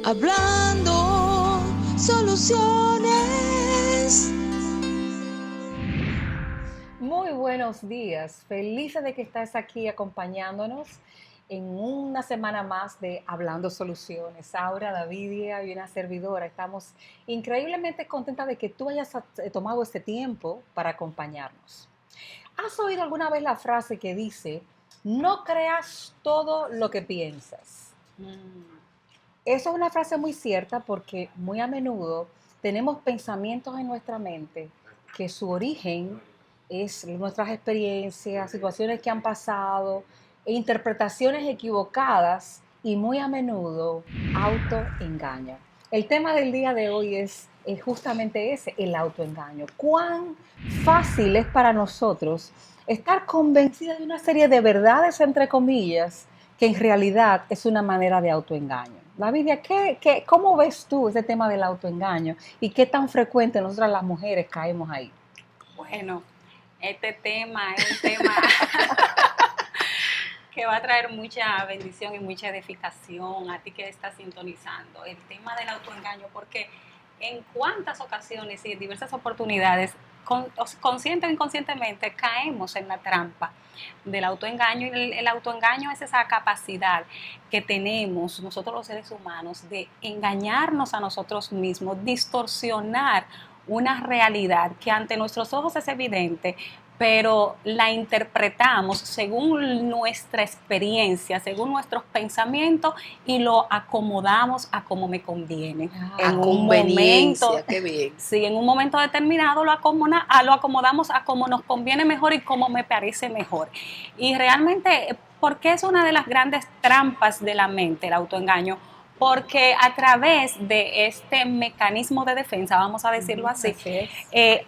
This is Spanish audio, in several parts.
Hablando soluciones. Muy buenos días, felices de que estás aquí acompañándonos en una semana más de Hablando Soluciones. Aura, Davidia y una servidora, estamos increíblemente contentas de que tú hayas tomado este tiempo para acompañarnos. ¿Has oído alguna vez la frase que dice, no creas todo lo que piensas? Eso es una frase muy cierta porque muy a menudo tenemos pensamientos en nuestra mente que su origen es nuestras experiencias, situaciones que han pasado e interpretaciones equivocadas y muy a menudo autoengaño. El tema del día de hoy es justamente ese, el autoengaño. ¿Cuán fácil es para nosotros estar convencidas de una serie de verdades, entre comillas, que en realidad es una manera de autoengaño? Davidia, cómo ves tú ese tema del autoengaño y qué tan frecuente nosotras las mujeres caemos ahí? Bueno, este tema es un tema que va a traer mucha bendición y mucha edificación a ti que estás sintonizando. El tema del autoengaño, porque en cuántas ocasiones y en diversas oportunidades, consciente o inconscientemente, caemos en la trampa del autoengaño. Y el autoengaño es esa capacidad que tenemos nosotros los seres humanos de engañarnos a nosotros mismos, distorsionar una realidad que ante nuestros ojos es evidente, pero la interpretamos según nuestra experiencia, según nuestros pensamientos y lo acomodamos a como me conviene. En un momento, qué bien. Sí, en un momento determinado lo acomodamos a como nos conviene mejor y como me parece mejor. Y realmente, ¿por qué es una de las grandes trampas de la mente, el autoengaño? Porque a través de este mecanismo de defensa, vamos a decirlo así,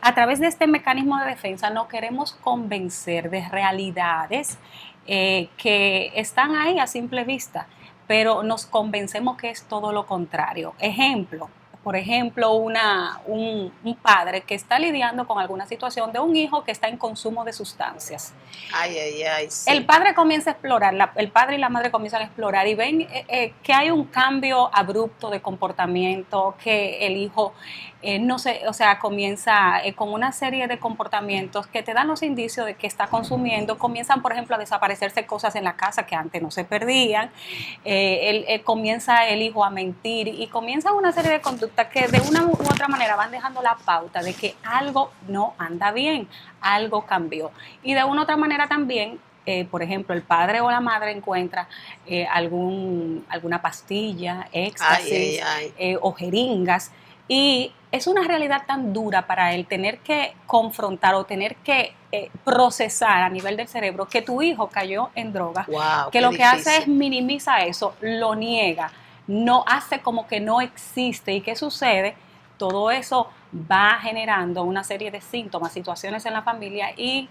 a través de este mecanismo de defensa nos queremos convencer de realidades que están ahí a simple vista, pero nos convencemos que es todo lo contrario. Por ejemplo, un padre que está lidiando con alguna situación de un hijo que está en consumo de sustancias. Sí. El padre comienza a explorar, el padre y la madre comienzan a explorar y ven que hay un cambio abrupto de comportamiento, que el hijo no sé, o sea, comienza con una serie de comportamientos que te dan los indicios de que está consumiendo. Comienzan, por ejemplo, a desaparecerse cosas en la casa que antes no se perdían. Comienza el hijo a mentir y comienza una serie de conductas que de una u otra manera van dejando la pauta de que algo no anda bien, algo cambió. Y de una u otra manera también, por ejemplo, el padre o la madre encuentra alguna pastilla, éxtasis o jeringas, y es una realidad tan dura para él tener que confrontar o tener que procesar a nivel del cerebro que tu hijo cayó en droga, que lo que hace es minimiza eso, lo niega, no hace como que no existe. ¿Y qué sucede? Todo eso va generando una serie de síntomas, situaciones en la familia y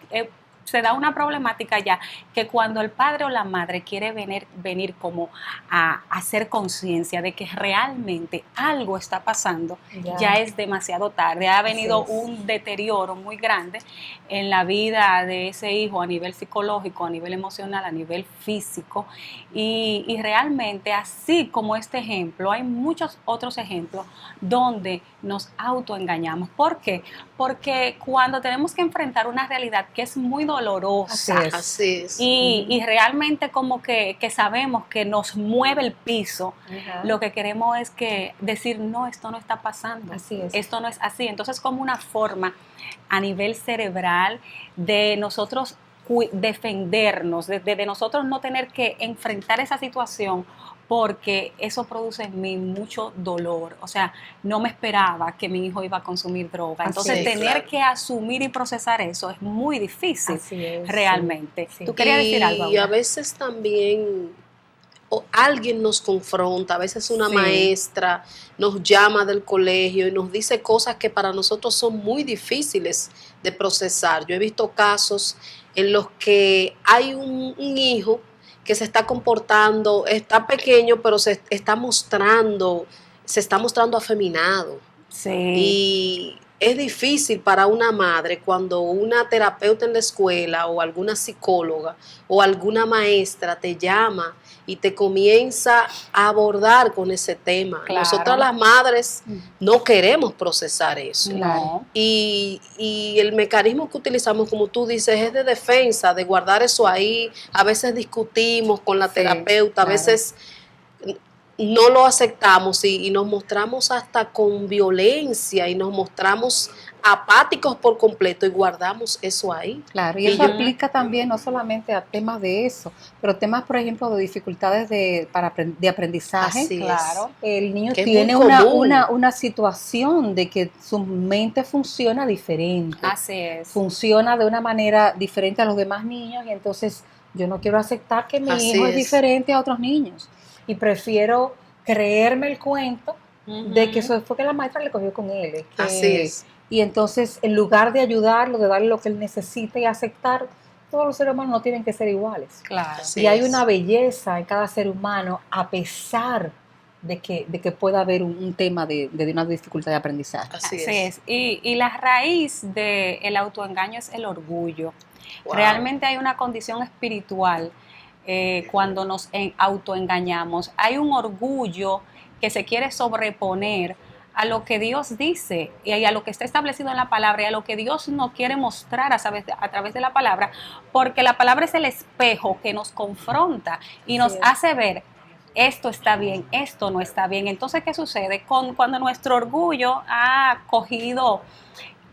se da una problemática ya que cuando el padre o la madre quiere venir como a hacer conciencia de que realmente algo está pasando, ya es demasiado tarde. Ha venido un deterioro muy grande en la vida de ese hijo a nivel psicológico, a nivel emocional, a nivel físico y realmente así como este ejemplo, hay muchos otros ejemplos donde nos autoengañamos. ¿Por qué? Porque cuando tenemos que enfrentar una realidad que es muy dolorosa y realmente como que sabemos que nos mueve el piso, lo que queremos es que decir, no, esto no está pasando, esto no es así. Entonces, como una forma a nivel cerebral de nosotros defendernos, de nosotros no tener que enfrentar esa situación, porque eso produce en mí mucho dolor. O sea, no me esperaba que mi hijo iba a consumir droga. Entonces, tener que asumir y procesar eso es muy difícil realmente. ¿Tú querías decir algo? Y a veces también alguien nos confronta, a veces una maestra nos llama del colegio y nos dice cosas que para nosotros son muy difíciles de procesar. Yo he visto casos en los que hay un hijo que se está comportando, está pequeño, pero se está mostrando afeminado. Sí. Y es difícil para una madre cuando una terapeuta en la escuela o alguna psicóloga o alguna maestra te llama y te comienza a abordar con ese tema. Claro. Nosotras las madres no queremos procesar eso. No. Y el mecanismo que utilizamos, como tú dices, es de defensa, de guardar eso ahí. A veces discutimos con la terapeuta, a veces no lo aceptamos y nos mostramos hasta con violencia y nos mostramos apáticos por completo y guardamos eso ahí. Claro, y eso aplica también no solamente a temas de eso, pero temas, por ejemplo, de dificultades de aprendizaje. Así Claro. El niño Que es tiene muy común. una situación de que su mente funciona diferente. Así es. Funciona de una manera diferente a los demás niños y entonces yo no quiero aceptar que mi Así hijo es es. diferente a otros niños. Y prefiero creerme el cuento de que eso fue que la maestra le cogió con él. Así es. Y entonces, en lugar de ayudarlo, de darle lo que él necesita y aceptar, todos los seres humanos no tienen que ser iguales. Claro. Así Y hay es. una belleza en cada ser humano, a pesar de que pueda haber un tema de una dificultad de aprendizaje. Así Así es. es. Y la raíz del autoengaño es el orgullo. Wow. Realmente hay una condición espiritual cuando nos autoengañamos. Hay un orgullo que se quiere sobreponer a lo que Dios dice y a lo que está establecido en la palabra y a lo que Dios nos quiere mostrar a través de la palabra, porque la palabra es el espejo que nos confronta y nos hace ver esto está bien, esto no está bien. Entonces, ¿qué sucede? Cuando nuestro orgullo ha cogido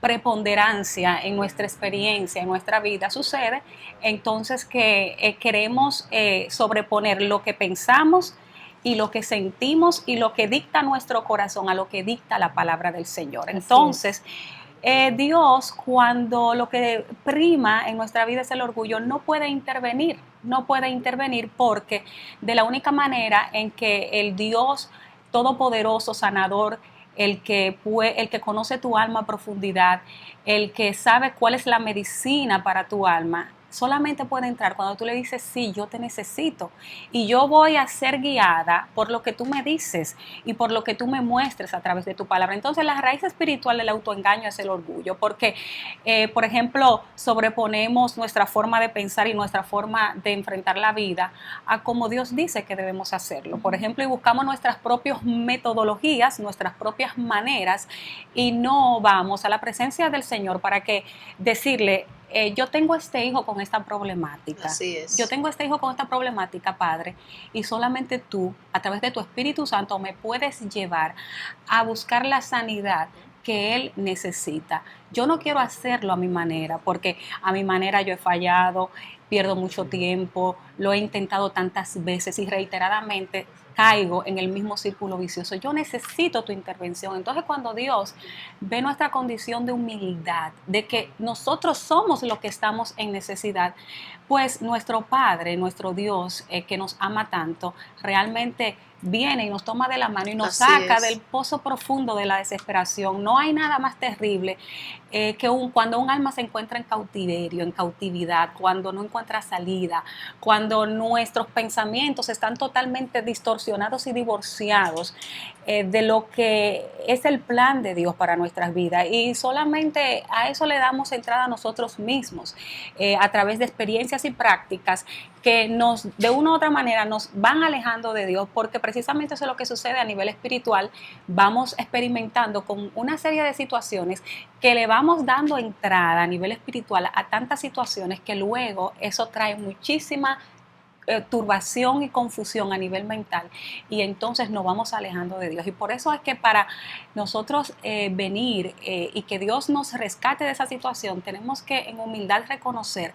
preponderancia en nuestra experiencia, en nuestra vida, sucede entonces que queremos sobreponer lo que pensamos y lo que sentimos y lo que dicta nuestro corazón a lo que dicta la palabra del Señor. Entonces, Dios, cuando lo que prima en nuestra vida es el orgullo, no puede intervenir porque de la única manera en que el Dios todopoderoso, sanador, el que conoce tu alma a profundidad, el que sabe cuál es la medicina para tu alma, solamente puede entrar cuando tú le dices, sí, yo te necesito y yo voy a ser guiada por lo que tú me dices y por lo que tú me muestres a través de tu palabra. Entonces, la raíz espiritual del autoengaño es el orgullo, porque, por ejemplo, sobreponemos nuestra forma de pensar y nuestra forma de enfrentar la vida a como Dios dice que debemos hacerlo. Por ejemplo, y buscamos nuestras propias metodologías, nuestras propias maneras y no vamos a la presencia del Señor para que decirle, yo tengo este hijo con esta problemática. Así es. Yo tengo este hijo con esta problemática, Padre, y solamente tú, a través de tu Espíritu Santo, me puedes llevar a buscar la sanidad que él necesita. Yo no quiero hacerlo a mi manera, porque a mi manera yo he fallado, pierdo mucho tiempo, lo he intentado tantas veces y reiteradamente caigo en el mismo círculo vicioso. Yo necesito tu intervención. Entonces, cuando Dios ve nuestra condición de humildad, de que nosotros somos los que estamos en necesidad, pues nuestro Padre, nuestro Dios, que nos ama tanto, realmente viene y nos toma de la mano y nos saca del pozo profundo de la desesperación. No hay nada más terrible que cuando un alma se encuentra en cautiverio, en cautividad, cuando no encuentra salida, cuando nuestros pensamientos están totalmente distorsionados y divorciados de lo que es el plan de Dios para nuestras vidas. Y solamente a eso le damos entrada a nosotros mismos, a través de experiencias y prácticas que de una u otra manera nos van alejando de Dios, porque precisamente eso es lo que sucede a nivel espiritual. Vamos experimentando con una serie de situaciones que le vamos dando entrada a nivel espiritual a tantas situaciones que luego eso trae muchísima turbación y confusión a nivel mental y entonces nos vamos alejando de Dios. Y por eso es que para nosotros venir y que Dios nos rescate de esa situación, tenemos que en humildad reconocer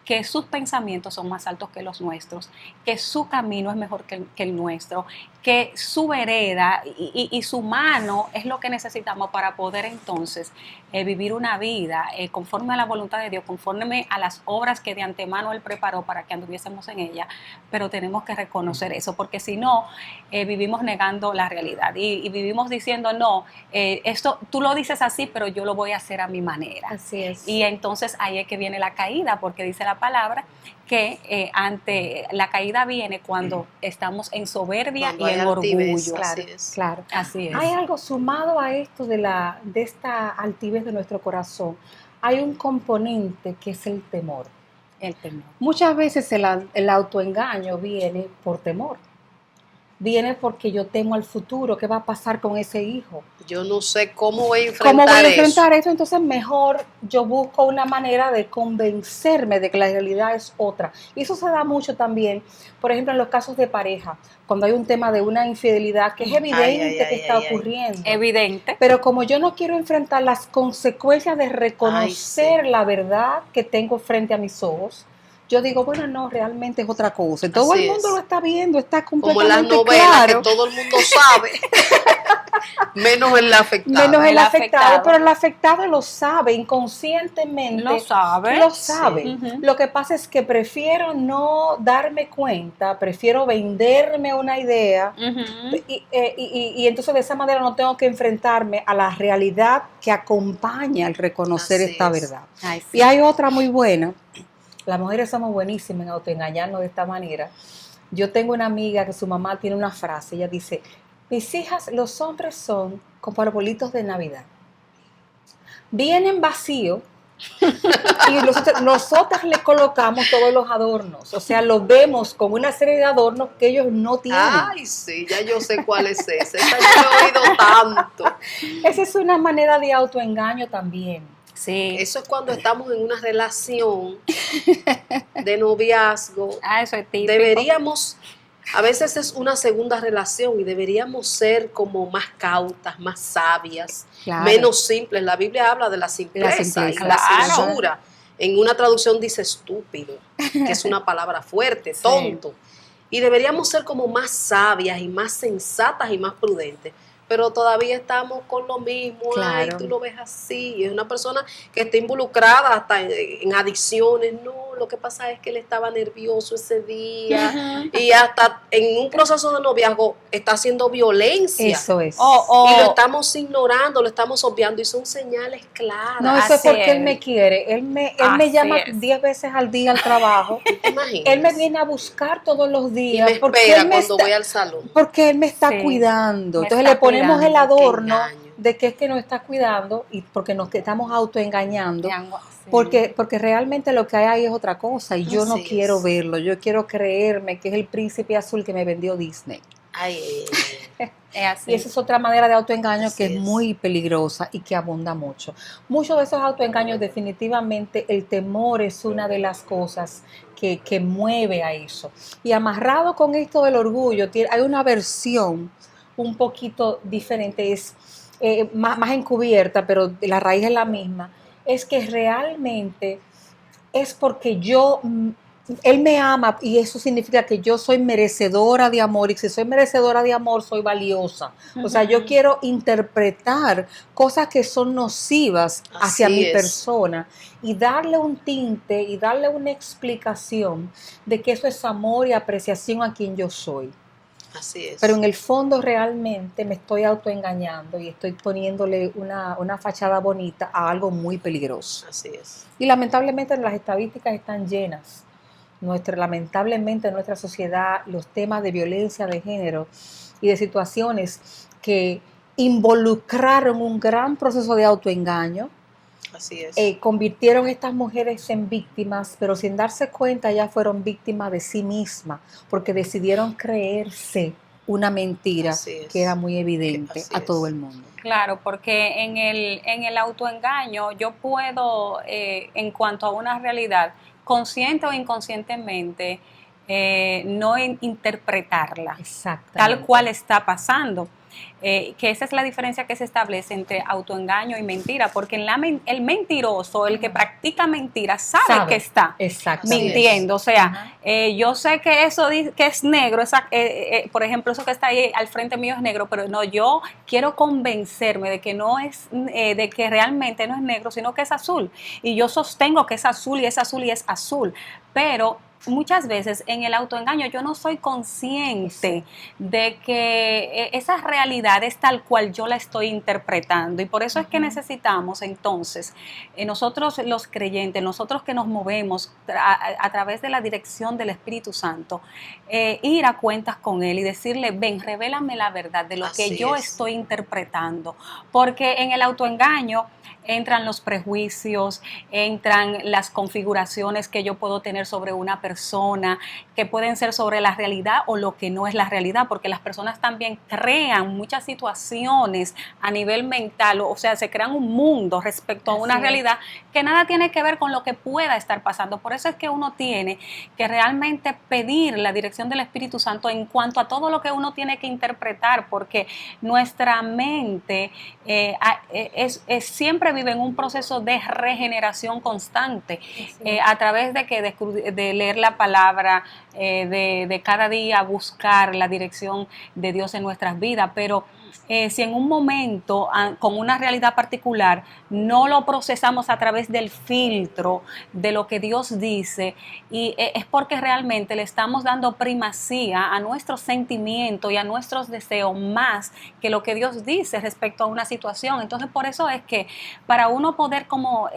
que sus pensamientos son más altos que los nuestros, que su camino es mejor que el nuestro, que su vereda y su mano es lo que necesitamos para poder entonces vivir una vida conforme a la voluntad de Dios, conforme a las obras que de antemano Él preparó para que anduviésemos en ella, pero tenemos que reconocer eso, porque si no, vivimos negando la realidad y vivimos diciendo, no, esto tú lo dices así, pero yo lo voy a hacer a mi manera. Así es. Y entonces ahí es que viene la caída, porque dice la palabra, que ante la caída viene cuando estamos en soberbia Cuando y en hay altivez, orgullo. así Claro, es. claro. Así es. Hay algo sumado a esto de esta altivez de nuestro corazón. Hay un componente que es el temor. El temor. Muchas veces el autoengaño viene por temor. Viene porque yo temo al futuro, qué va a pasar con ese hijo. Yo no sé cómo voy a ¿Cómo voy a enfrentar enfrentar eso? Entonces mejor yo busco una manera de convencerme de que la realidad es otra. Y eso se da mucho también, por ejemplo, en los casos de pareja, cuando hay un tema de una infidelidad que es evidente que está ocurriendo. Evidente. Pero como yo no quiero enfrentar las consecuencias de reconocer la verdad que tengo frente a mis ojos, yo digo, bueno, no, realmente es otra cosa. Todo Así el mundo es. lo está viendo, está Como en las completamente novelas, claro. que todo el mundo sabe, menos el afectado. Menos el afectado, afectado. pero el afectado lo sabe, inconscientemente Lo sabe. lo sabe. Sí. Ujú. Lo que pasa es que prefiero no darme cuenta, prefiero venderme una idea Ujú. y entonces de esa manera no tengo que enfrentarme a la realidad que acompaña al reconocer Así esta es. verdad. Ay, sí. Y hay otra muy buena. Las mujeres somos buenísimas en autoengañarnos de esta manera. Yo tengo una amiga que su mamá tiene una frase, ella dice, mis hijas, los hombres son como arbolitos de Navidad. Vienen vacíos y nosotras le colocamos todos los adornos. O sea, los vemos con una serie de adornos que ellos no tienen. Ay, sí, ya yo sé cuál es esa. Esa yo la he oído tanto. Esa es una manera de autoengaño también. Sí. Eso es cuando estamos en una relación de noviazgo. Eso es típico. Deberíamos, a veces es una segunda relación y deberíamos ser como más cautas, más sabias, Claro. menos simples. La Biblia habla de la simpleza, y la claro. censura. En una traducción dice estúpido, que es una palabra fuerte, Sí. tonto. Y deberíamos ser como más sabias y más sensatas y más prudentes. Pero todavía estamos con lo mismo, ay, Claro. tú lo ves así. Y es una persona que está involucrada hasta en adicciones. No, lo que pasa es que él estaba nervioso ese día. Y hasta en un proceso de noviazgo está haciendo violencia. Eso es. Y lo estamos ignorando, lo estamos obviando. Y son señales claras. No, eso es Así porque él es. me quiere. Él me Así llama es. 10 veces al día al trabajo. ¿Te imaginas? Él me viene a buscar todos los y días. me porque espera él me cuando está- voy al salón. Porque él me está Sí, cuidando. me Entonces está le ponemos el cuidando. adorno Qué engaño. de que es que nos está cuidando y porque nos estamos autoengañando. Sí. Porque realmente lo que hay ahí es otra cosa y yo no Así quiero es. verlo. Yo quiero creerme que es el príncipe azul que me vendió Disney. Ay, Es así. Y esa es otra manera de autoengaño Así que es es. muy peligrosa y que abunda mucho. Muchos de esos autoengaños, definitivamente, el temor es una de las cosas que mueve a eso. Y amarrado con esto del orgullo, hay una versión un poquito diferente, es más encubierta, pero la raíz es la misma. Es que realmente es porque él me ama y eso significa que yo soy merecedora de amor y si soy merecedora de amor soy valiosa. O sea, yo quiero interpretar cosas que son nocivas hacia Así mi es. persona y darle un tinte y darle una explicación de que eso es amor y apreciación a quien yo soy. Así es. Pero en el fondo realmente me estoy autoengañando y estoy poniéndole una fachada bonita a algo muy peligroso. Así es. Y lamentablemente las estadísticas están llenas. Lamentablemente en nuestra sociedad los temas de violencia de género y de situaciones que involucraron un gran proceso de autoengaño, Así es. convirtieron a estas mujeres en víctimas, pero sin darse cuenta ya fueron víctimas de sí mismas, porque decidieron creerse una mentira Así es. que era muy evidente Así a todo es. el mundo. Claro, porque en el autoengaño yo puedo, en cuanto a una realidad, consciente o inconscientemente, no interpretarla Exactamente. tal cual está pasando. Que esa es la diferencia que se establece entre autoengaño y mentira, porque el mentiroso, el que practica mentira, sabe que está mintiendo. O sea, yo sé que eso que es negro, por ejemplo, eso que está ahí al frente mío es negro, pero no, yo quiero convencerme de que no es, de que realmente no es negro, sino que es azul. Y yo sostengo que es azul y es azul y es azul. Pero muchas veces en el autoengaño yo no soy consciente de que esa realidad es tal cual yo la estoy interpretando, y por eso es que necesitamos entonces, nosotros los creyentes, nosotros que nos movemos a través de la dirección del Espíritu Santo, ir a cuentas con Él y decirle, ven, revélame la verdad de lo Así que yo es. estoy interpretando, porque en el autoengaño entran los prejuicios, entran las configuraciones que yo puedo tener sobre una persona, que pueden ser sobre la realidad o lo que no es la realidad, porque las personas también crean muchas situaciones a nivel mental, o sea, se crean un mundo respecto a una realidad que nada tiene que ver con lo que pueda estar pasando. Por eso es que uno tiene que realmente pedir la dirección del Espíritu Santo en cuanto a todo lo que uno tiene que interpretar, porque nuestra mente siempre vive en un proceso de regeneración constante, a través de leer la palabra, de cada día buscar la dirección de Dios en nuestras vidas, pero si en un momento con una realidad particular no lo procesamos a través del filtro de lo que Dios dice, y es porque realmente le estamos dando primacía a nuestros sentimientos y a nuestros deseos más que lo que Dios dice respecto a una situación. Entonces, por eso es que para uno poder como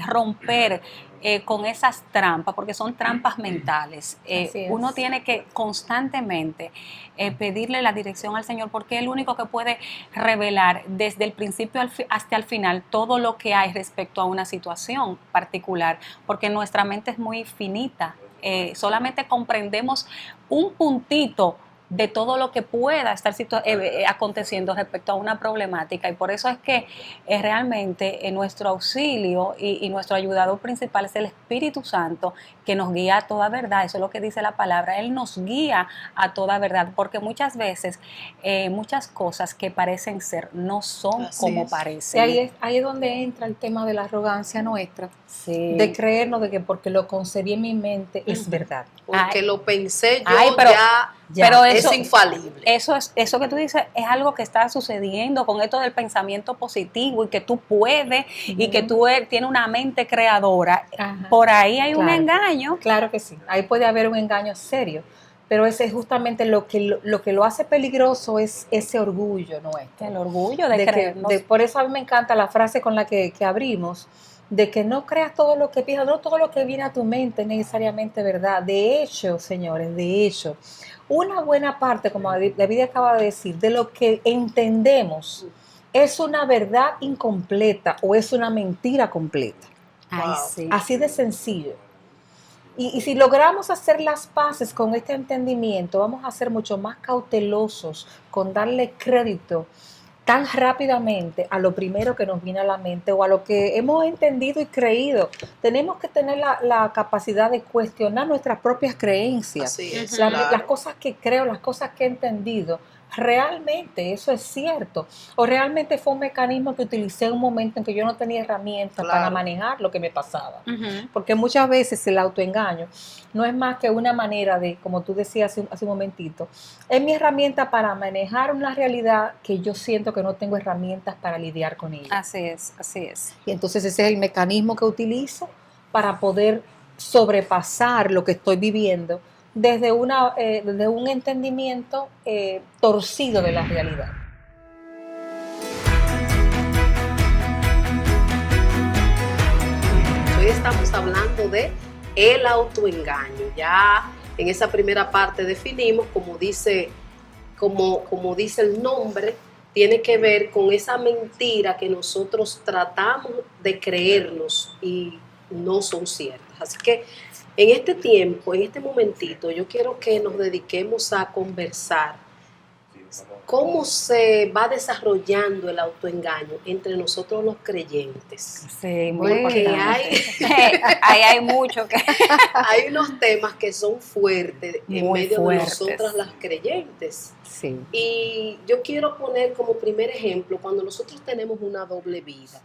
romper con esas trampas, porque son trampas mentales, uno tiene que constantemente pedirle la dirección al Señor, porque es el único que puede revelar desde el principio hasta el final todo lo que hay respecto a una situación particular, porque nuestra mente es muy finita, solamente comprendemos un puntito de todo lo que pueda estar aconteciendo respecto a una problemática, y por eso es que realmente nuestro auxilio y nuestro ayudador principal es el Espíritu Santo, que nos guía a toda verdad. Eso es lo que dice la palabra, Él nos guía a toda verdad, porque muchas veces muchas cosas que parecen ser no son Así como es. parecen. Y ahí es donde entra el tema de la arrogancia nuestra, Sí. de creernos de que porque lo concebí en mi mente es verdad. Porque lo pensé yo, pero ya eso, es infalible. Eso que tú dices es algo que está sucediendo con esto del pensamiento positivo, y que tú puedes, y que tú tienes una mente creadora. Ajá. Por ahí hay un Claro. engaño. Claro que sí, ahí puede haber un engaño serio, pero ese es justamente lo que lo hace peligroso, es ese orgullo nuestro. El orgullo de creernos. Por eso a mí me encanta la frase con la que abrimos, de que no creas todo lo que piensas, no todo lo que viene a tu mente es necesariamente verdad. De hecho, señores, de hecho, una buena parte, como David acaba de decir, de lo que entendemos es una verdad incompleta o es una mentira completa. Ay, sí. Así de sencillo. Y si logramos hacer las paces con este entendimiento, vamos a ser mucho más cautelosos con darle crédito tan rápidamente a lo primero que nos viene a la mente o a lo que hemos entendido y creído. Tenemos que tener la capacidad de cuestionar nuestras propias creencias. Así es, Las claro. cosas que creo, las cosas que he entendido, ¿realmente eso es cierto? ¿O realmente fue un mecanismo que utilicé en un momento en que yo no tenía herramientas para manejar lo que me pasaba? Porque muchas veces el autoengaño no es más que una manera de, como tú decías hace un momentito, es mi herramienta para manejar una realidad que yo siento que no tengo herramientas para lidiar con ella. Así es, así es. Y entonces ese es el mecanismo que utilizo para poder sobrepasar lo que estoy viviendo desde un entendimiento torcido de la realidad. Hoy estamos hablando de el autoengaño. Ya en esa primera parte definimos, como dice el nombre, tiene que ver con esa mentira que nosotros tratamos de creernos y no son ciertas. Así que en este tiempo, en este momentito, yo quiero que nos dediquemos a conversar cómo se va desarrollando el autoengaño entre nosotros los creyentes. Sí, muy Porque importante. hay mucho que... hay unos temas que son fuertes en Muy medio fuertes. de nosotras las creyentes. Sí. Y yo quiero poner como primer ejemplo, cuando nosotros tenemos una doble vida.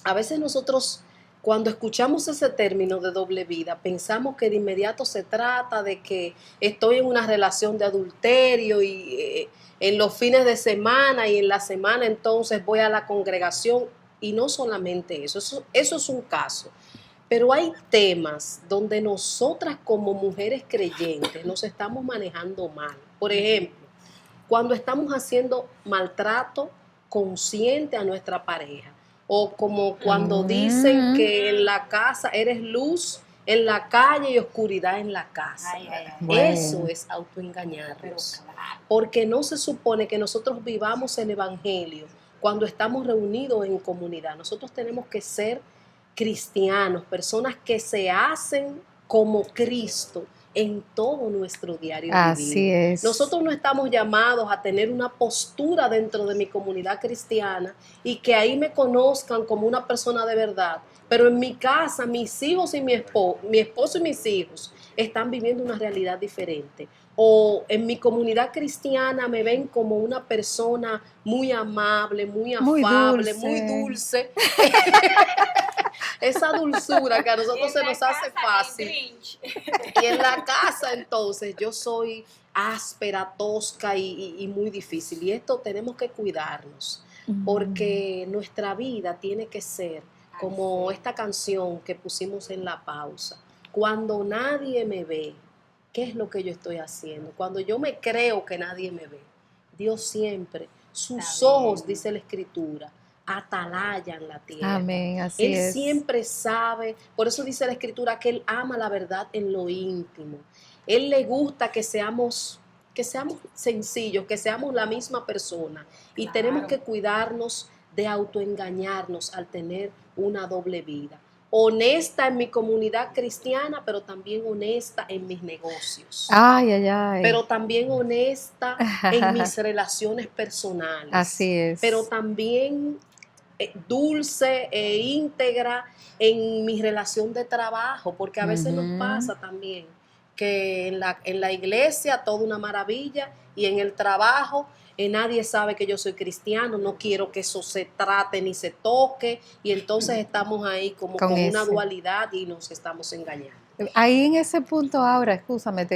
A veces nosotros, cuando escuchamos ese término de doble vida, pensamos que de inmediato se trata de que estoy en una relación de adulterio y en los fines de semana y en la semana entonces voy a la congregación, y no solamente eso es un caso. Pero hay temas donde nosotras como mujeres creyentes nos estamos manejando mal. Por ejemplo, cuando estamos haciendo maltrato consciente a nuestra pareja, o como cuando dicen que en la casa eres luz en la calle y oscuridad en la casa. Bueno. Eso es autoengañarnos, porque no se supone que nosotros vivamos el evangelio cuando estamos reunidos en comunidad. Nosotros tenemos que ser cristianos, personas que se hacen como Cristo en todo nuestro diario Así vivir. es. Nosotros no estamos llamados a tener una postura dentro de mi comunidad cristiana y que ahí me conozcan como una persona de verdad, pero en mi casa mis hijos y mi esposo y mis hijos están viviendo una realidad diferente. O en mi comunidad cristiana me ven como una persona muy amable, muy afable, muy dulce. Esa dulzura que a nosotros se nos hace fácil. Y en la casa entonces yo soy áspera, tosca y muy difícil. Y esto tenemos que cuidarnos, porque nuestra vida tiene que ser como esta canción que pusimos en la pausa. Cuando nadie me ve, ¿qué es lo que yo estoy haciendo? Cuando yo me creo que nadie me ve, Dios siempre, sus ojos, dice la Escritura, atalayan la tierra. Amén, así Él es. siempre sabe, por eso dice la Escritura que Él ama la verdad en lo íntimo. Él le gusta que seamos sencillos, que seamos la misma persona. Y tenemos que cuidarnos de autoengañarnos al tener una doble vida. Honesta en mi comunidad cristiana, pero también honesta en mis negocios. Ay, ay, ay. Pero también honesta en mis relaciones personales. Así es. Pero también dulce e íntegra en mi relación de trabajo, porque a veces nos pasa también que en la iglesia todo una maravilla y en el trabajo nadie sabe que yo soy cristiano, no quiero que eso se trate ni se toque, y entonces estamos ahí como con una dualidad y nos estamos engañando. Ahí en ese punto, Aura, escúchame,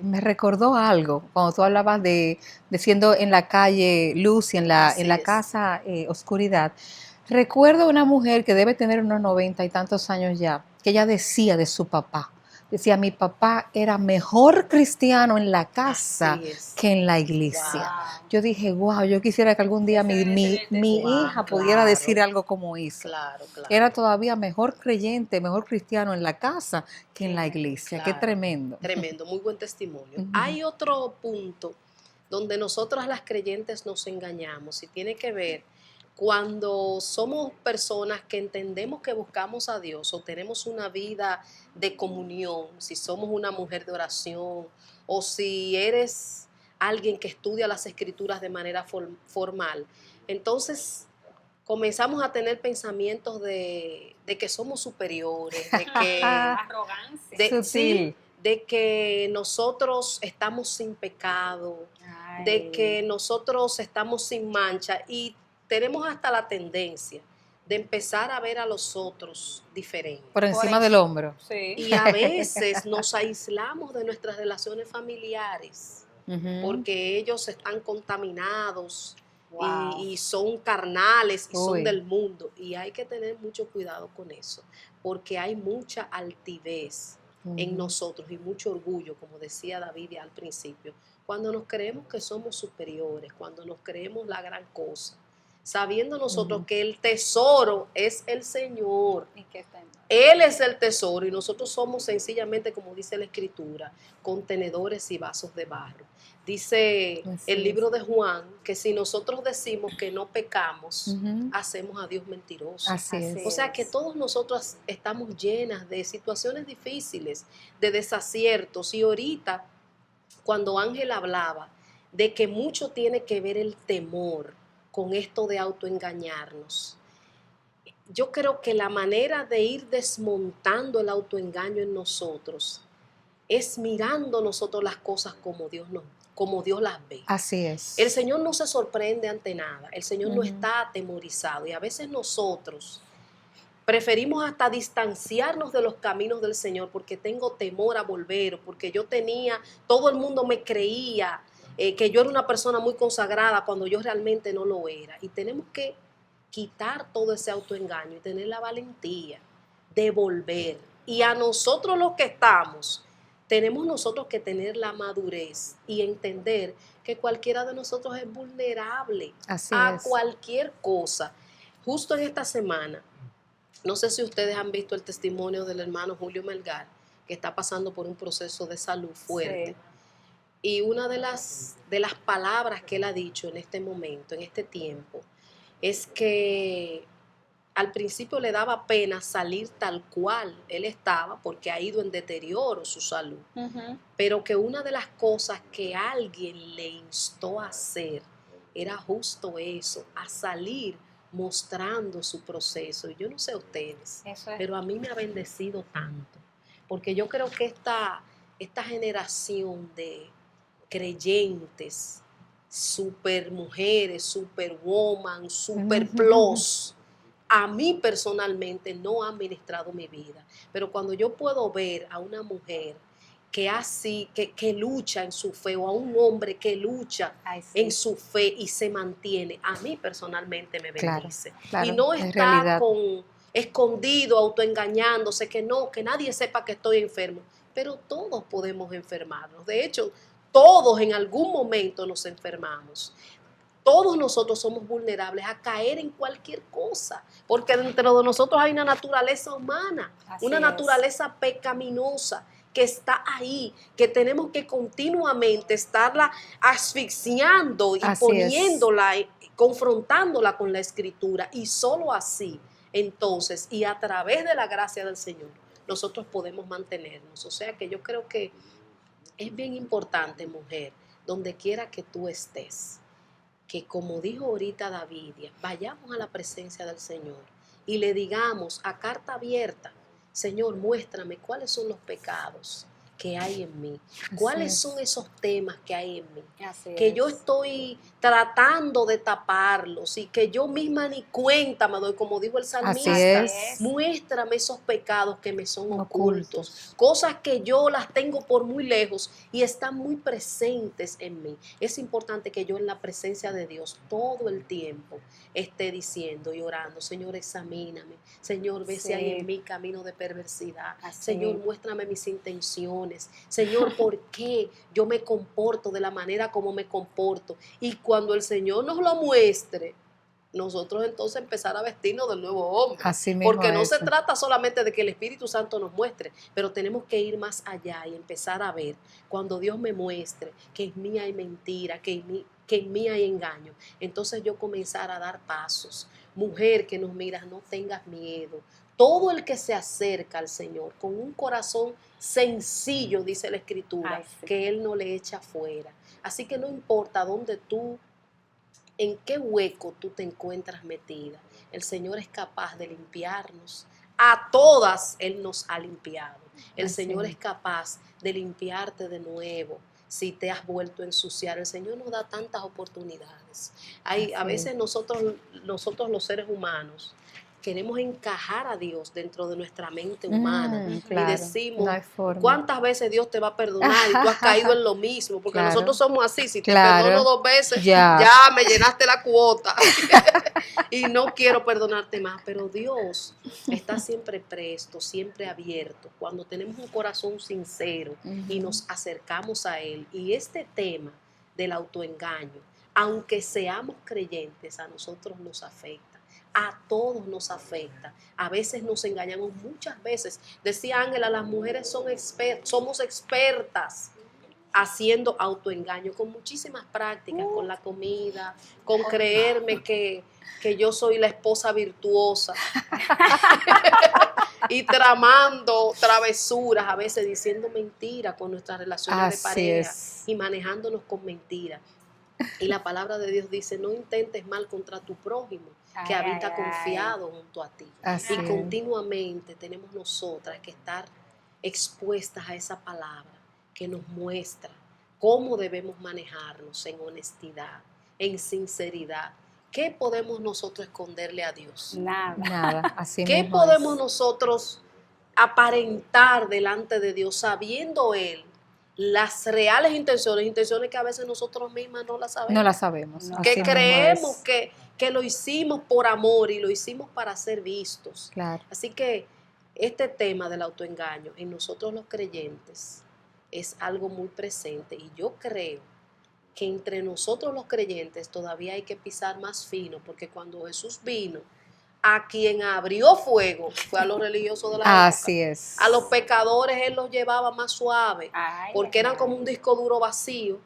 me recordó algo cuando tú hablabas de siendo en la calle luz y en la casa oscuridad. Recuerdo una mujer que debe tener unos 90 y tantos años ya, que ella decía de su papá. Decía, mi papá era mejor cristiano en la casa que en la iglesia. Wow. Yo dije, wow, yo quisiera que algún día mi hija pudiera decir algo como eso. Claro. Era todavía mejor creyente, mejor cristiano en la casa que en la iglesia. Qué tremendo. Tremendo, muy buen testimonio. Hay otro punto donde nosotras las creyentes nos engañamos y tiene que ver cuando somos personas que entendemos que buscamos a Dios o tenemos una vida de comunión, si somos una mujer de oración o si eres alguien que estudia las Escrituras de manera formal, entonces comenzamos a tener pensamientos de que somos superiores, de que arrogancia, de que nosotros estamos sin pecado, de que nosotros estamos sin mancha, y tenemos hasta la tendencia de empezar a ver a los otros diferentes. Por encima del hombro. Sí. Y a veces nos aislamos de nuestras relaciones familiares porque ellos están contaminados y son carnales y son del mundo. Y hay que tener mucho cuidado con eso, porque hay mucha altivez en nosotros y mucho orgullo, como decía David al principio, cuando nos creemos que somos superiores, cuando nos creemos la gran cosa, sabiendo nosotros que el tesoro es el Señor. Él es el tesoro y nosotros somos sencillamente, como dice la Escritura, contenedores y vasos de barro. Dice el libro de Juan que si nosotros decimos que no pecamos, hacemos a Dios mentiroso. Así es. O sea que todos nosotros estamos llenas de situaciones difíciles, de desaciertos. Y ahorita, cuando Ángel hablaba de que mucho tiene que ver el temor con esto de autoengañarnos, yo creo que la manera de ir desmontando el autoengaño en nosotros es mirando nosotros las cosas como Dios las ve. Así es. El Señor no se sorprende ante nada, el Señor no está atemorizado, y a veces nosotros preferimos hasta distanciarnos de los caminos del Señor porque tengo temor a volver, porque todo el mundo me creía que yo era una persona muy consagrada cuando yo realmente no lo era. Y tenemos que quitar todo ese autoengaño y tener la valentía devolver. Y a nosotros los que estamos, tenemos nosotros que tener la madurez y entender que cualquiera de nosotros es vulnerable a cualquier cosa. Justo en esta semana, no sé si ustedes han visto el testimonio del hermano Julio Melgar, que está pasando por un proceso de salud fuerte. Sí. Y una de las palabras que él ha dicho en este momento, en este tiempo, es que al principio le daba pena salir tal cual él estaba porque ha ido en deterioro su salud. Pero que una de las cosas que alguien le instó a hacer era justo eso, a salir mostrando su proceso. Y yo no sé ustedes, pero a mí me ha bendecido tanto. Porque yo creo que esta generación de creyentes, super mujeres, super woman, super plus, a mí personalmente no ha ministrado mi vida. Pero cuando yo puedo ver a una mujer que lucha en su fe, o a un hombre que lucha en su fe y se mantiene, a mí personalmente me bendice. Claro, y no está escondido, autoengañándose, que nadie sepa que estoy enfermo. Pero todos podemos enfermarnos. De hecho, todos en algún momento nos enfermamos. Todos nosotros somos vulnerables a caer en cualquier cosa, porque dentro de nosotros hay una naturaleza humana, una naturaleza pecaminosa que está ahí, que tenemos que continuamente estarla asfixiando y poniéndola, confrontándola con la Escritura, y solo así, entonces, y a través de la gracia del Señor, nosotros podemos mantenernos. O sea que yo creo que es bien importante, mujer, donde quiera que tú estés, que como dijo ahorita Davidia, vayamos a la presencia del Señor y le digamos a carta abierta: Señor, muéstrame cuáles son los pecados que hay en mí, cuáles son esos temas que hay en mí, que yo estoy tratando de taparlos y que yo misma ni cuenta me doy, como dijo el salmista. Muéstrame esos pecados que me son ocultos, cosas que yo las tengo por muy lejos y están muy presentes en mí. Es importante que yo en la presencia de Dios todo el tiempo esté diciendo y orando: Señor, examíname, Señor, ve si hay en mí camino de perversidad, Señor, muéstrame mis intenciones, Señor, ¿por qué yo me comporto de la manera como me comporto? Y cuando el Señor nos lo muestre, nosotros entonces empezar a vestirnos del nuevo hombre. Porque no se trata solamente de que el Espíritu Santo nos muestre, pero tenemos que ir más allá y empezar a ver, cuando Dios me muestre que en mí hay mentira, que en mí hay engaño, entonces yo comenzar a dar pasos. Mujer que nos miras, no tengas miedo. Todo el que se acerca al Señor con un corazón sencillo, dice la Escritura, que Él no le echa fuera. Así que no importa dónde tú, en qué hueco tú te encuentras metida, el Señor es capaz de limpiarnos. A todas Él nos ha limpiado. El Señor es capaz de limpiarte de nuevo si te has vuelto a ensuciar. El Señor nos da tantas oportunidades. A veces nosotros los seres humanos queremos encajar a Dios dentro de nuestra mente humana y decimos, ¿cuántas veces Dios te va a perdonar? Y tú has caído en lo mismo, porque nosotros somos así. Si te perdono 2 veces, ya me llenaste la cuota y no quiero perdonarte más. Pero Dios está siempre presto, siempre abierto, cuando tenemos un corazón sincero y nos acercamos a Él. Y este tema del autoengaño, aunque seamos creyentes, a nosotros nos afecta. A todos nos afecta. A veces nos engañamos, muchas veces. Decía Ángela, las mujeres somos expertas haciendo autoengaño, con muchísimas prácticas, con la comida, con creerme que yo soy la esposa virtuosa y tramando travesuras, a veces diciendo mentiras con nuestras relaciones de pareja y manejándonos con mentiras. Y la palabra de Dios dice: no intentes mal contra tu prójimo, que habita confiado junto a ti. Y continuamente tenemos nosotras que estar expuestas a esa palabra que nos muestra cómo debemos manejarnos en honestidad, en sinceridad. ¿Qué podemos nosotros esconderle a Dios? Nada. Así ¿Qué mismo podemos es. nosotros aparentar delante de Dios, sabiendo Él las reales intenciones que a veces nosotros mismas no las sabemos? No la sabemos. Que creemos que lo hicimos por amor y lo hicimos para ser vistos. Claro. Así que este tema del autoengaño en nosotros los creyentes es algo muy presente, y yo creo que entre nosotros los creyentes todavía hay que pisar más fino, porque cuando Jesús vino, a quien abrió fuego fue a los religiosos de la época. Así es. A los pecadores Él los llevaba más suave, porque eran como un disco duro vacío.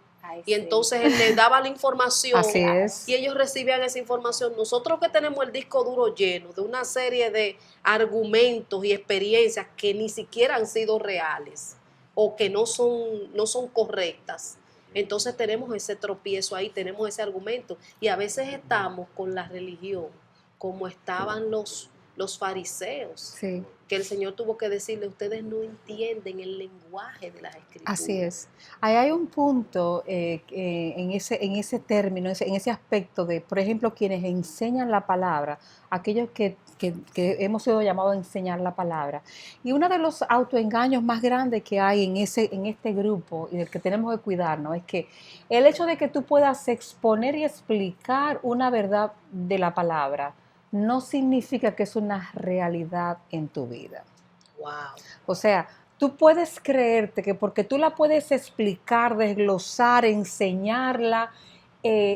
Y entonces Él les daba la información. Así es. Y ellos recibían esa información. Nosotros que tenemos el disco duro lleno de una serie de argumentos y experiencias que ni siquiera han sido reales o que no son correctas, entonces tenemos ese tropiezo ahí, tenemos ese argumento. Y a veces estamos con la religión como estaban los fariseos, Sí. que el Señor tuvo que decirle, ustedes no entienden el lenguaje de las Escrituras. Así es. Ahí hay un punto en ese término, en ese aspecto de, por ejemplo, quienes enseñan la palabra, aquellos que hemos sido llamados a enseñar la palabra. Y uno de los autoengaños más grandes que hay en este grupo y del que tenemos que cuidarnos es que el hecho de que tú puedas exponer y explicar una verdad de la palabra no significa que es una realidad en tu vida. Wow. O sea, tú puedes creerte que porque tú la puedes explicar, desglosar, enseñarla,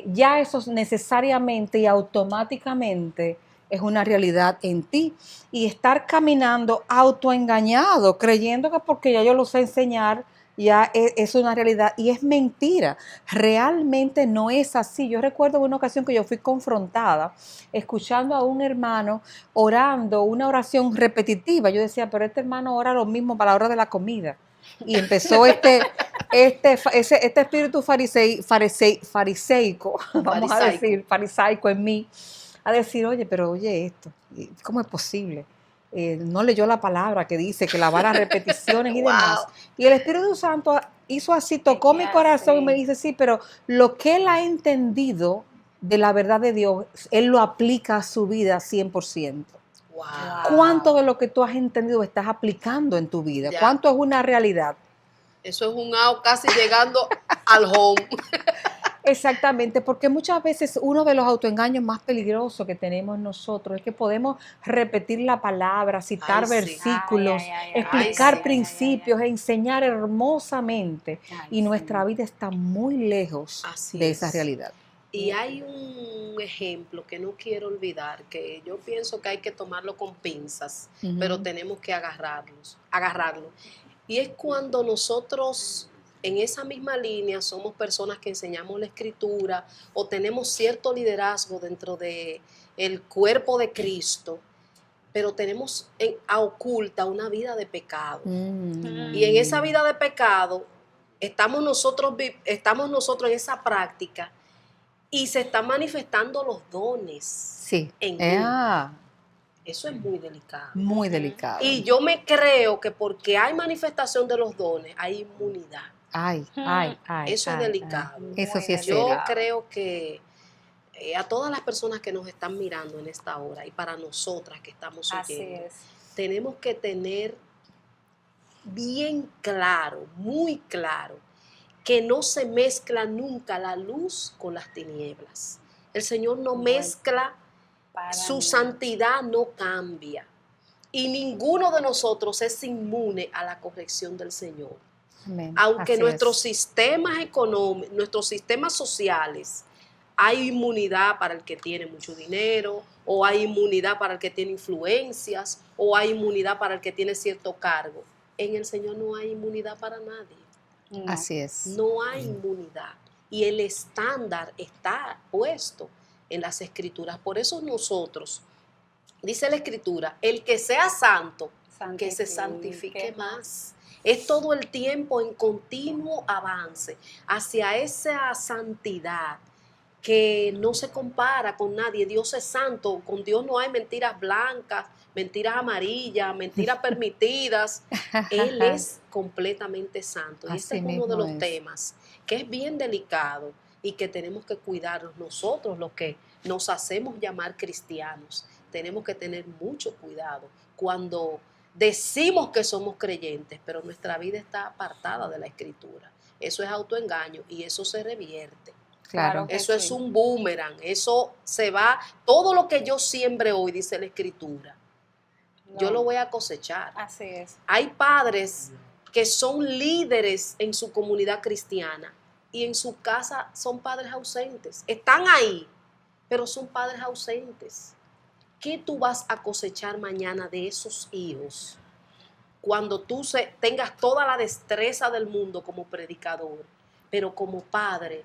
ya eso necesariamente y automáticamente es una realidad en ti. Y estar caminando autoengañado, creyendo que porque ya yo lo sé enseñar, ya es una realidad, y es mentira. Realmente no es así. Yo recuerdo una ocasión que yo fui confrontada escuchando a un hermano orando una oración repetitiva. Yo decía, pero este hermano ora lo mismo para la hora de la comida. Y empezó este espíritu fariseico, vamos a decir, farisaico en mí, a decir, oye esto, ¿cómo es posible? No leyó la palabra que dice que la vara repeticiones y demás. Y el Espíritu Santo hizo así, tocó mi corazón y me dice, sí, pero lo que él ha entendido de la verdad de Dios, él lo aplica a su vida 100%. Wow. ¿Cuánto de lo que tú has entendido estás aplicando en tu vida? Ya. ¿Cuánto es una realidad? Eso es un out casi llegando al home. Exactamente, porque muchas veces uno de los autoengaños más peligrosos que tenemos nosotros es que podemos repetir la palabra, citar versículos, explicar principios, enseñar hermosamente, y nuestra vida está muy lejos de esa realidad. Y hay un ejemplo que no quiero olvidar, que yo pienso que hay que tomarlo con pinzas, pero tenemos que agarrarlo. Y es cuando nosotros en esa misma línea somos personas que enseñamos la Escritura o tenemos cierto liderazgo dentro del cuerpo de Cristo, pero tenemos a oculta una vida de pecado. Y en esa vida de pecado estamos nosotros en esa práctica y se están manifestando los dones en mí. Eso es muy delicado. Muy delicado. Y yo me creo que porque hay manifestación de los dones, hay inmunidad. Eso es delicado. Eso sí es Yo creo que a todas las personas que nos están mirando en esta hora y para nosotras que estamos oyendo, tenemos que tener bien claro, muy claro, que no se mezcla nunca la luz con las tinieblas. El Señor no mezcla, su santidad no cambia. Y ninguno de nosotros es inmune a la corrección del Señor. Amén. Aunque Así nuestros es. sistemas económicos, nuestros sistemas sociales, hay inmunidad para el que tiene mucho dinero, o hay inmunidad para el que tiene influencias, o hay inmunidad para el que tiene cierto cargo. En el Señor no hay inmunidad para nadie. No. Así es. No hay inmunidad. Y el estándar está puesto en las Escrituras. Por eso nosotros, dice la Escritura, el que sea santo, que se santifique más. Es todo el tiempo en continuo avance hacia esa santidad que no se compara con nadie. Dios es santo, con Dios no hay mentiras blancas, mentiras amarillas, mentiras permitidas. Él es completamente santo. Y este es uno de los temas que es bien delicado y que tenemos que cuidarnos nosotros, los que nos hacemos llamar cristianos. Tenemos que tener mucho cuidado cuando decimos que somos creyentes, pero nuestra vida está apartada de la Escritura. Eso es autoengaño y eso se revierte. Claro. Eso es un boomerang, eso se va, todo lo que yo siembre hoy, dice la Escritura, yo No. lo voy a cosechar. Así es. Hay padres que son líderes en su comunidad cristiana y en su casa son padres ausentes. Están ahí, pero son padres ausentes. ¿Qué tú vas a cosechar mañana de esos hijos cuando tú tengas toda la destreza del mundo como predicador, pero como padre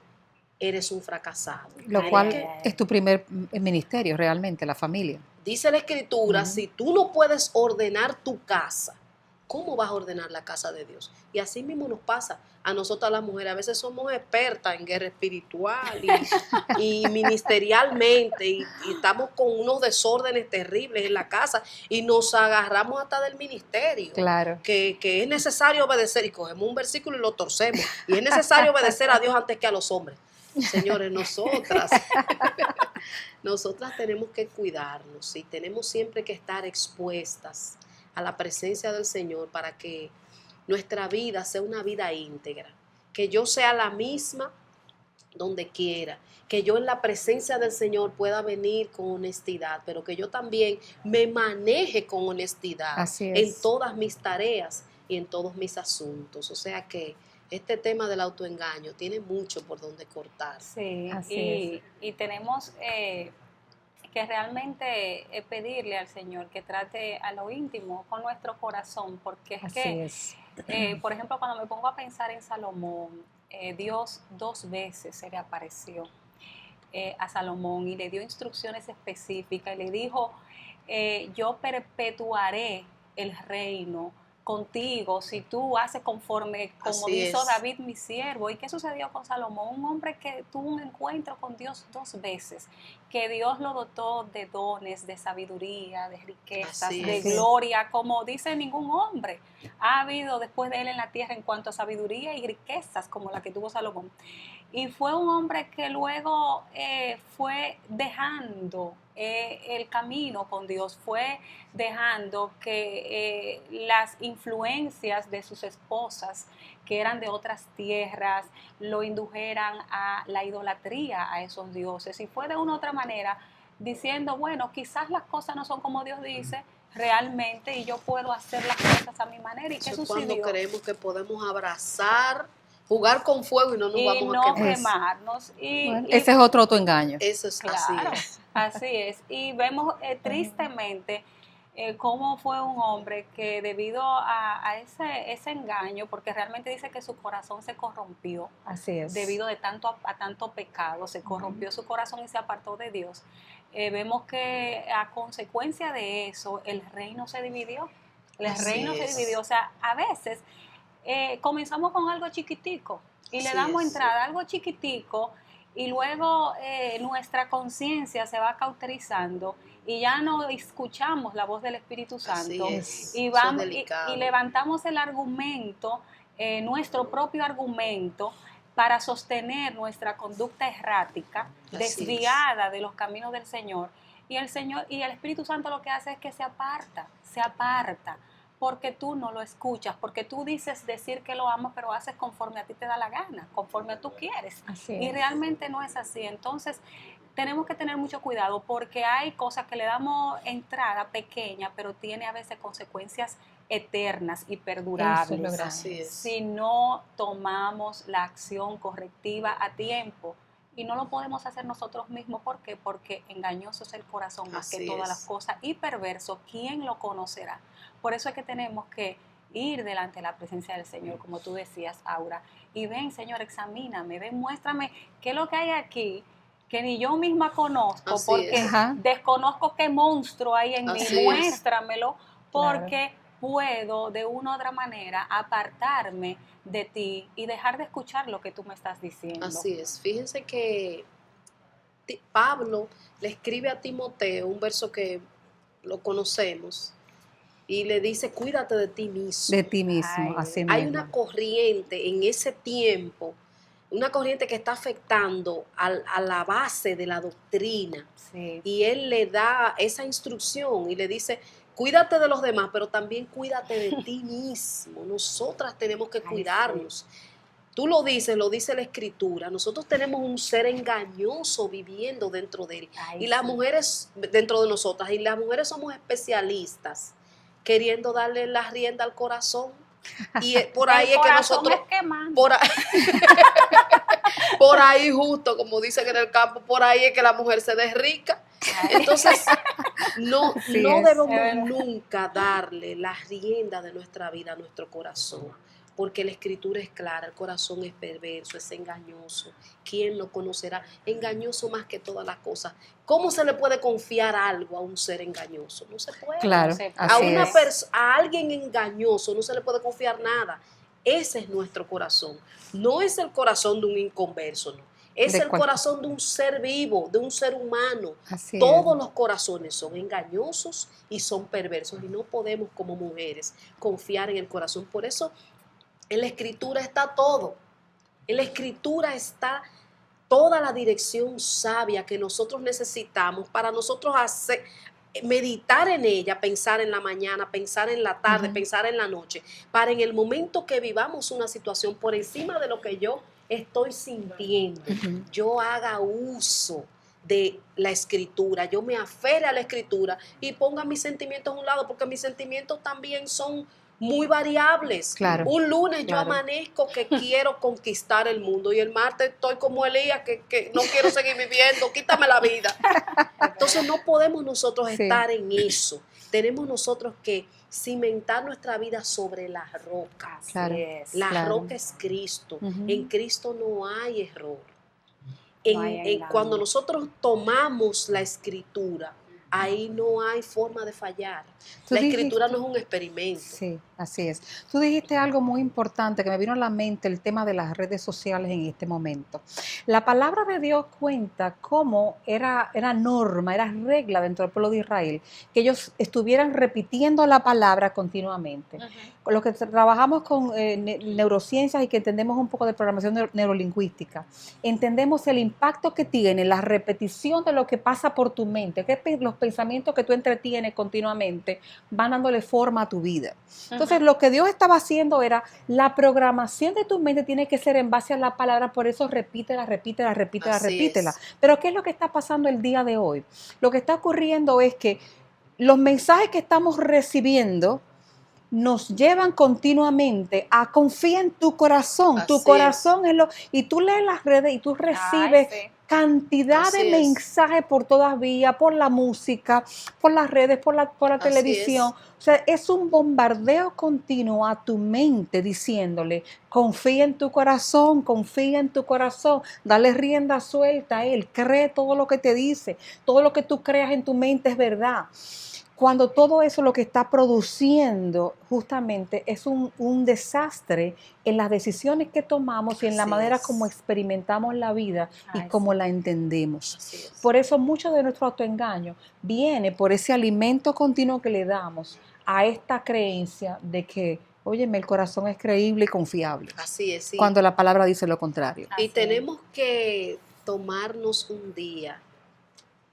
eres un fracasado? Lo Ay, cual ay, ay. es tu primer ministerio realmente, la familia. Dice la Escritura, Ujú. si tú no puedes ordenar tu casa, ¿cómo vas a ordenar la casa de Dios? Y así mismo nos pasa a nosotras las mujeres. A veces somos expertas en guerra espiritual y ministerialmente y estamos con unos desórdenes terribles en la casa y nos agarramos hasta del ministerio. Claro. Que es necesario obedecer y cogemos un versículo y lo torcemos. Y es necesario obedecer a Dios antes que a los hombres. Señores, nosotras tenemos que cuidarnos y tenemos siempre que estar expuestas a la presencia del Señor para que nuestra vida sea una vida íntegra, que yo sea la misma donde quiera, que yo en la presencia del Señor pueda venir con honestidad, pero que yo también me maneje con honestidad Así en es. todas mis tareas y en todos mis asuntos. O sea que este tema del autoengaño tiene mucho por donde cortar. Sí, Así y tenemos que realmente pedirle al Señor que trate a lo íntimo con nuestro corazón, porque es Así que, es. por ejemplo, cuando me pongo a pensar en Salomón, Dios 2 veces se le apareció a Salomón y le dio instrucciones específicas y le dijo, yo perpetuaré el reino contigo si tú haces conforme como Así hizo es. David mi siervo. ¿Y qué sucedió con Salomón? Un hombre que tuvo un encuentro con Dios 2 veces, que Dios lo dotó de dones, de sabiduría, de riquezas, Así de es. gloria, como dice ningún hombre ha habido después de él en la tierra en cuanto a sabiduría y riquezas como la que tuvo Salomón. Y fue un hombre que luego fue dejando el camino con Dios, fue dejando que las influencias de sus esposas, que eran de otras tierras, lo indujeran a la idolatría a esos dioses. Y fue de una u otra manera diciendo, bueno, quizás las cosas no son como Dios dice realmente y yo puedo hacer las cosas a mi manera. ¿Y qué Eso es cuando sucedió? creemos que podemos abrazar, jugar con fuego y no nos Y vamos no a quemar. quemarnos. Bueno, Y ese es otro autoengaño. Eso es claro, así es. así es. Y vemos tristemente cómo fue un hombre que debido a ese engaño, porque realmente dice que su corazón se corrompió Así es. debido de tanto pecado, se corrompió su corazón y se apartó de Dios. Vemos que a consecuencia de eso el reino se dividió. El Así reino se es. dividió. O sea, a veces comenzamos con algo chiquitico y le Así damos es. entrada a algo chiquitico y luego nuestra conciencia se va cauterizando y ya no escuchamos la voz del Espíritu Así Santo es. y, Eso es vamos, delicado. y levantamos el argumento, nuestro propio argumento, para sostener nuestra conducta errática, Así desviada de los caminos del Señor. Y el Espíritu Santo lo que hace es que se aparta, porque tú no lo escuchas, porque tú dices decir que lo amas, pero haces conforme a ti te da la gana, conforme tú quieres. Así Y es. realmente no es así. Entonces, tenemos que tener mucho cuidado porque hay cosas que le damos entrada pequeña, pero tiene a veces consecuencias eternas y perdurables. Eso es lo grande. Así es. Si no tomamos la acción correctiva a tiempo. Y no lo podemos hacer nosotros mismos. ¿Por qué? Porque engañoso es el corazón más Así que todas es. las cosas. Y perverso, ¿quién lo conocerá? Por eso es que tenemos que ir delante de la presencia del Señor, como tú decías, Aura. Y ven, Señor, examíname, ven, muéstrame qué es lo que hay aquí que ni yo misma conozco, Así porque es. Ajá. desconozco qué monstruo hay en mí. Así es. Muéstramelo, Claro. porque puedo de una u otra manera apartarme de ti y dejar de escuchar lo que tú me estás diciendo. Así es. Fíjense que Pablo le escribe a Timoteo un verso que lo conocemos y le dice, cuídate de ti mismo. De ti mismo, Ay, así Hay mismo. una corriente en ese tiempo, una corriente que está afectando a la base de la doctrina. Sí. Y él le da esa instrucción y le dice, cuídate de los demás, pero también cuídate de ti mismo. Nosotras tenemos que Ay, cuidarnos. Tú lo dice la Escritura. Nosotros tenemos un ser engañoso viviendo dentro de él. Ay, Y las sí. mujeres, dentro de nosotras, y las mujeres somos especialistas queriendo darle la rienda al corazón. Y por ahí El es que corazón nosotros, es que manda. por ahí justo, como dicen en el campo, por ahí es que la mujer se desrica. Entonces, no Así es. debemos Es verdad. nunca darle la rienda de nuestra vida a nuestro corazón, porque la escritura es clara, el corazón es perverso, es engañoso. ¿Quién lo conocerá? Engañoso más que todas las cosas. ¿Cómo se le puede confiar algo a un ser engañoso? No se puede. Claro, No se puede. así es. A alguien engañoso no se le puede confiar nada. Ese es nuestro corazón. No es el corazón de un inconverso, no. Es De el cual- corazón de un ser vivo, de un ser humano. Así Todos es. los corazones son engañosos y son perversos y no podemos como mujeres confiar en el corazón. Por eso en la escritura está todo. En la escritura está toda la dirección sabia que nosotros necesitamos para nosotros meditar en ella, pensar en la mañana, pensar en la tarde, pensar en la noche, para en el momento que vivamos una situación por encima de lo que yo estoy sintiendo, yo haga uso de la escritura, yo me aferre a la escritura y ponga mis sentimientos a un lado, porque mis sentimientos también son muy variables. Claro, Un lunes yo claro. amanezco que quiero conquistar el mundo y el martes estoy como Elías que no quiero seguir viviendo, quítame la vida. Entonces no podemos nosotros Sí. estar en eso. Tenemos nosotros que cimentar nuestra vida sobre la roca. Claro, La claro. roca es Cristo. Ujú. En Cristo no hay error. No hay engaño. Cuando nosotros tomamos la escritura, ahí no hay forma de fallar. Tú La dijiste- escritura no es un experimento. Sí, así es. Tú dijiste algo muy importante que me vino a la mente, el tema de las redes sociales en este momento. La palabra de Dios cuenta cómo era norma, era regla dentro del pueblo de Israel, que ellos estuvieran repitiendo la palabra continuamente. Con los que trabajamos con neurociencias y que entendemos un poco de programación neurolingüística, entendemos el impacto que tiene la repetición de lo que pasa por tu mente, que los pensamientos que tú entretienes continuamente van dándole forma a tu vida. Entonces, lo que Dios estaba haciendo era, la programación de tu mente tiene que ser en base a la palabra, por eso repítela. Así es. Pero ¿qué es lo que está pasando el día de hoy? Lo que está ocurriendo es que los mensajes que estamos recibiendo nos llevan continuamente a confiar en tu corazón. Tu Así corazón es lo... Y tú lees las redes y tú recibes Ay, sí. cantidad Así de es. mensajes por todas vías, por la música, por las redes, por la Así televisión. O sea, es un bombardeo continuo a tu mente diciéndole, confía en tu corazón, dale rienda suelta a él, cree todo lo que te dice, todo lo que tú creas en tu mente es verdad. Cuando todo eso lo que está produciendo justamente es un desastre en las decisiones que tomamos y en la Así manera es. como experimentamos la vida y Ay, cómo sí. la entendemos. Así es. Por eso mucho de nuestro autoengaño viene por ese alimento continuo que le damos a esta creencia de que, óyeme, el corazón es creíble y confiable, Así es, sí. cuando la palabra dice lo contrario. Y Así. tenemos que tomarnos un día,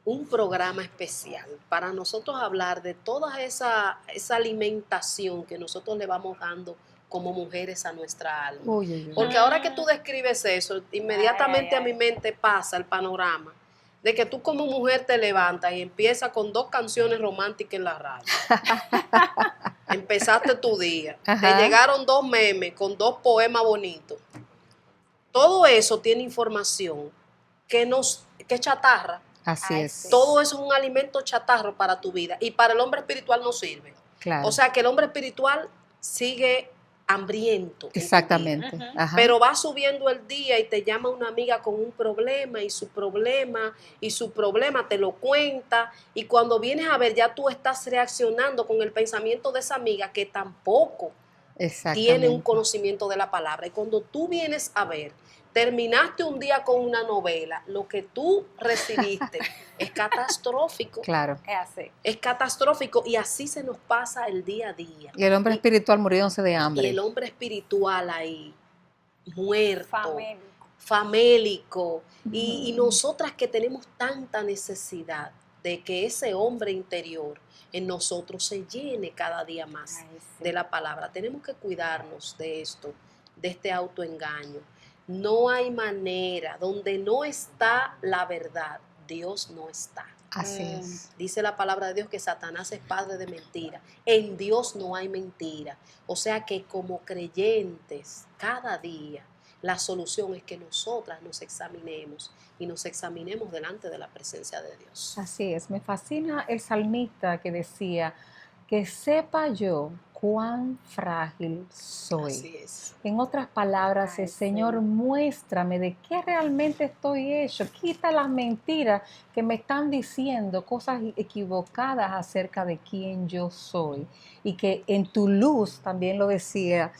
un programa especial para nosotros hablar de toda esa alimentación que nosotros le vamos dando como mujeres a nuestra alma. Uy, uy, uy. Porque ahora que tú describes eso, inmediatamente Ay, ay, ay. a mi mente pasa el panorama de que tú como mujer te levantas y empiezas con 2 canciones románticas en la radio. Empezaste tu día. Ajá. Te llegaron 2 memes con 2 poemas bonitos. Todo eso tiene información que es chatarra. Así Ay, es. sí. Todo eso es un alimento chatarro para tu vida y para el hombre espiritual no sirve. Claro. O sea que el hombre espiritual sigue hambriento. en tu vida. Exactamente. Ujú. Ajá. Pero va subiendo el día y te llama una amiga con un problema y su problema te lo cuenta y cuando vienes a ver ya tú estás reaccionando con el pensamiento de esa amiga que tampoco tiene un Exactamente. conocimiento de la palabra. Y cuando tú vienes a ver, terminaste un día con una novela, lo que tú recibiste es catastrófico. Claro. Es así. Es catastrófico y así se nos pasa el día a día. Y el hombre espiritual muriéndose de Y hambre. el hombre espiritual ahí, muerto, Famélico. famélico. Y nosotras que tenemos tanta necesidad de que ese hombre interior en nosotros se llene cada día más Ay, sí. de la palabra. Tenemos que cuidarnos de esto, de este autoengaño. No hay manera, donde no está la verdad, Dios no está. Así es. Dice la palabra de Dios que Satanás es padre de mentira. En Dios no hay mentira. O sea que como creyentes, cada día, la solución es que nosotras nos examinemos y nos examinemos delante de la presencia de Dios. Así es. Me fascina el salmista que decía que sepa yo cuán frágil soy. Así es. En otras palabras, Ay, el Señor, sí. muéstrame de qué realmente estoy hecho. Quita las mentiras que me están diciendo, cosas equivocadas acerca de quién yo soy. Y que en tu luz, también lo decía,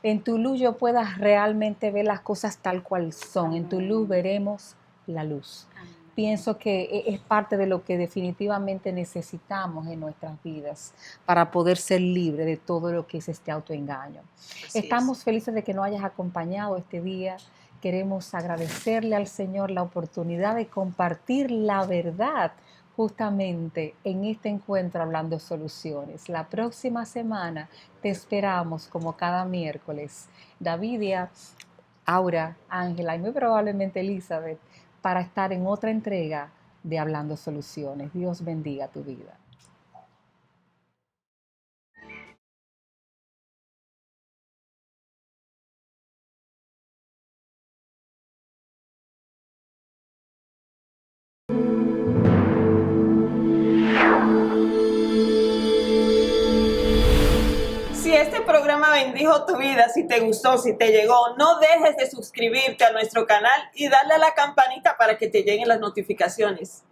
en tu luz yo pueda realmente ver las cosas tal cual son. En tu luz veremos la luz. Pienso que es parte de lo que definitivamente necesitamos en nuestras vidas para poder ser libres de todo lo que es este autoengaño. Así Estamos es. felices de que nos hayas acompañado este día. Queremos agradecerle al Señor la oportunidad de compartir la verdad justamente en este encuentro Hablando Soluciones. La próxima semana te esperamos como cada miércoles. Davidia, Aura, Ángela y muy probablemente Elizabeth para estar en otra entrega de Hablando Soluciones. Dios bendiga tu vida. Si este programa bendijo tu vida, si te gustó, si te llegó, no dejes de suscribirte a nuestro canal y darle a la campanita para que te lleguen las notificaciones.